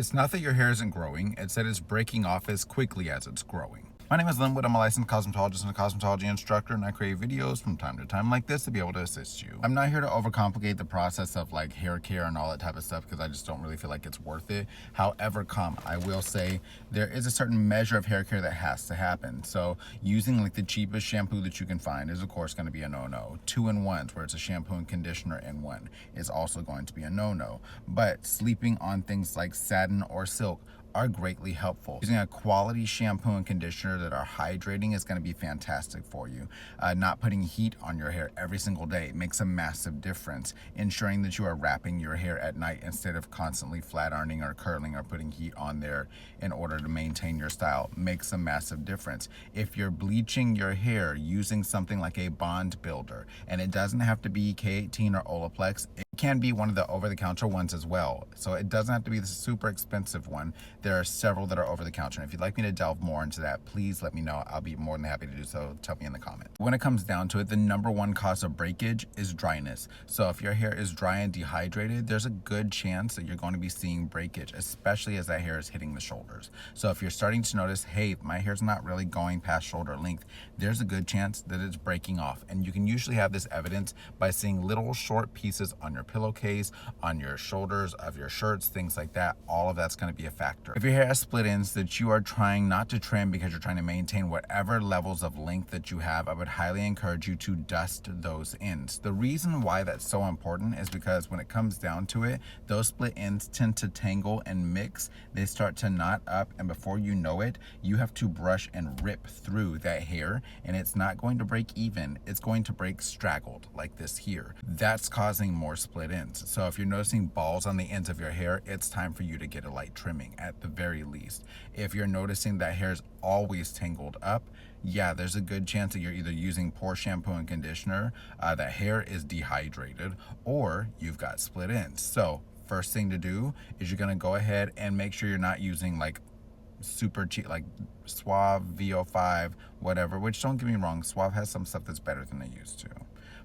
It's not that your hair isn't growing, it's that it's breaking off as quickly as it's growing. My name is Linwood. I'm a licensed cosmetologist and a cosmetology instructor, and I create videos from time to time like this to be able to assist you. I'm not here to overcomplicate the process of like hair care and all that type of stuff because I just don't really feel like it's worth it. However, I will say there is a certain measure of hair care that has to happen. So using like the cheapest shampoo that you can find is of course going to be a no-no. 2-in-1s where it's a shampoo and conditioner in one is also going to be a no-no. But sleeping on things like satin or silk are greatly helpful. Using a quality shampoo and conditioner that are hydrating is going to be fantastic for you. Not putting heat on your hair every single day makes a massive difference. Ensuring that you are wrapping your hair at night instead of constantly flat ironing or curling or putting heat on there in order to maintain your style makes a massive difference. If you're bleaching your hair using something like a bond builder, and it doesn't have to be K18 or Olaplex, it can be one of the over-the-counter ones as well. So it doesn't have to be the super expensive one. There are several that are over-the-counter. And if you'd like me to delve more into that, please let me know. I'll be more than happy to do so. Tell me in the comments. When it comes down to it, the number one cause of breakage is dryness. So if your hair is dry and dehydrated, there's a good chance that you're going to be seeing breakage, especially as that hair is hitting the shoulders. So if you're starting to notice, hey, my hair's not really going past shoulder length, there's a good chance that it's breaking off. And you can usually have this evidence by seeing little short pieces on your pillowcase, on your shoulders of your shirts, things like that. All of that's going to be a factor. If your hair has split ends that you are trying not to trim because you're trying to maintain whatever levels of length that you have, I would highly encourage you to dust those ends. The reason why that's so important is because when it comes down to it, those split ends tend to tangle and mix. They start to knot up, and before you know it, you have to brush and rip through that hair, and it's not going to break even. It's going to break straggled like this here. That's causing more split ends. So if you're noticing balls on the ends of your hair, it's time for you to get a light trimming at the very least. If you're noticing that hair's always tangled up, yeah, there's a good chance that you're either using poor shampoo and conditioner, that hair is dehydrated, or you've got split ends. So first thing to do is you're gonna go ahead and make sure you're not using like super cheap like Suave, VO5, whatever, which don't get me wrong, Suave has some stuff that's better than they used to.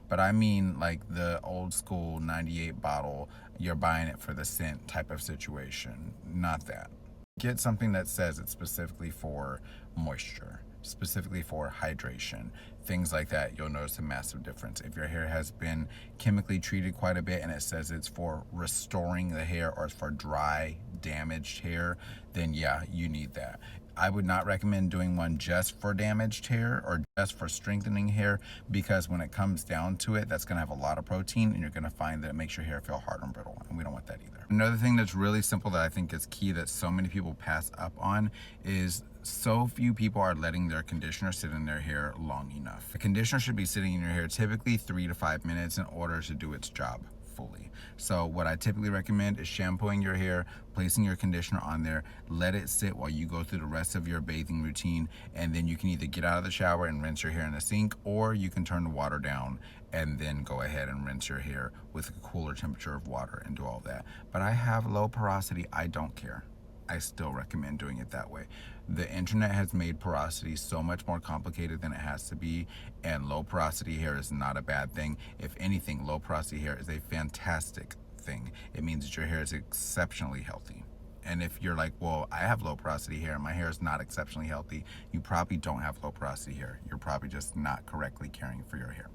But I mean like the old school 98 bottle, you're buying it for the scent type of situation, not that. Get something that says it's specifically for moisture, specifically for hydration, things like that. You'll notice a massive difference. If your hair has been chemically treated quite a bit and it says it's for restoring the hair or it's for dry, damaged hair, then yeah, you need that. I would not recommend doing one just for damaged hair or just for strengthening hair, because when it comes down to it, that's going to have a lot of protein and you're going to find that it makes your hair feel hard and brittle, and we don't want that either. Another thing that's really simple that I think is key that so many people pass up on is so few people are letting their conditioner sit in their hair long enough. The conditioner should be sitting in your hair typically 3 to 5 minutes in order to do its job fully. So what I typically recommend is shampooing your hair, placing your conditioner on there, let it sit while you go through the rest of your bathing routine, and then you can either get out of the shower and rinse your hair in the sink, or you can turn the water down and then go ahead and rinse your hair with a cooler temperature of water and do all that. But I have low porosity, I don't care. I still recommend doing it that way. The internet has made porosity so much more complicated than it has to be, and low porosity hair is not a bad thing. If anything, low porosity hair is a fantastic thing. It means that your hair is exceptionally healthy. And if you're like, well, I have low porosity hair and my hair is not exceptionally healthy, you probably don't have low porosity hair. You're probably just not correctly caring for your hair.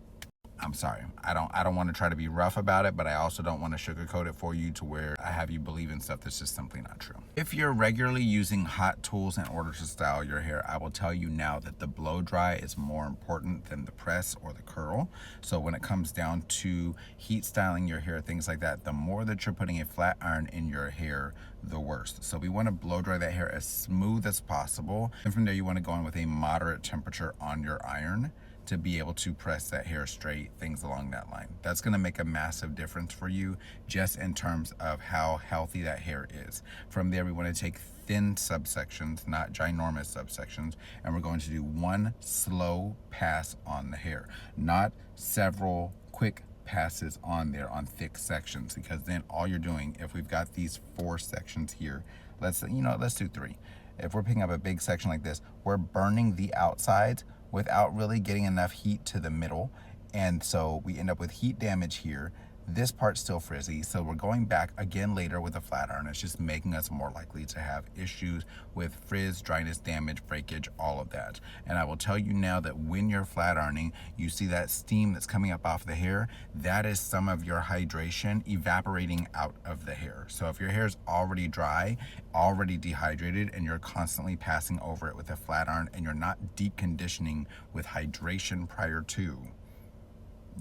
I'm sorry. I don't want to try to be rough about it, but I also don't want to sugarcoat it for you to where I have you believe in stuff that's just simply not true. If you're regularly using hot tools in order to style your hair, I will tell you now that the blow dry is more important than the press or the curl. So when it comes down to heat styling your hair, things like that, the more that you're putting a flat iron in your hair, the worse. So we want to blow dry that hair as smooth as possible. And from there, you want to go in with a moderate temperature on your iron to be able to press that hair straight, things along that line. That's gonna make a massive difference for you just in terms of how healthy that hair is. From there, we wanna take thin subsections, not ginormous subsections, and we're going to do one slow pass on the hair, not several quick passes on there on thick sections, because then all you're doing, if we've got these 4 sections here, let's do 3. If we're picking up a big section like this, we're burning the outsides without really getting enough heat to the middle. And so we end up with heat damage here. This part's still frizzy, so we're going back again later with a flat iron. It's just making us more likely to have issues with frizz, dryness, damage, breakage, all of that. And I will tell you now that when you're flat ironing, you see that steam that's coming up off the hair, that is some of your hydration evaporating out of the hair. So if your hair is already dry, already dehydrated, and you're constantly passing over it with a flat iron and you're not deep conditioning with hydration prior to,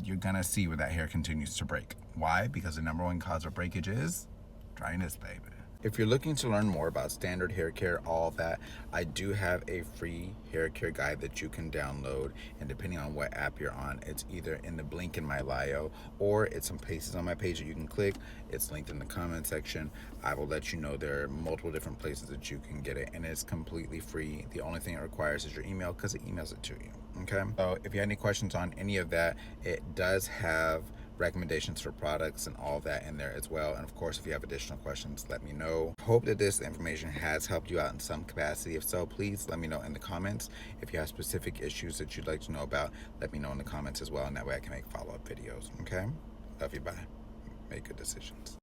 you're gonna see where that hair continues to break. Why? Because the number one cause of breakage is dryness, baby. If you're looking to learn more about standard hair care, all of that, I do have a free hair care guide that you can download, and depending on what app you're on, it's either in the link in my bio or it's some places on my page that you can click. It's linked in the comment section. I will let you know there are multiple different places that you can get it, and it's completely free. The only thing it requires is your email, because it emails it to you. Okay, so if you have any questions on any of that, it does have recommendations for products and all that in there as well. And of course, if you have additional questions, let me know. Hope that this information has helped you out in some capacity. If so, please let me know in the comments. If you have specific issues that you'd like to know about, let me know in the comments as well, and that way I can make follow-up videos. Okay, love you, bye. Make good decisions.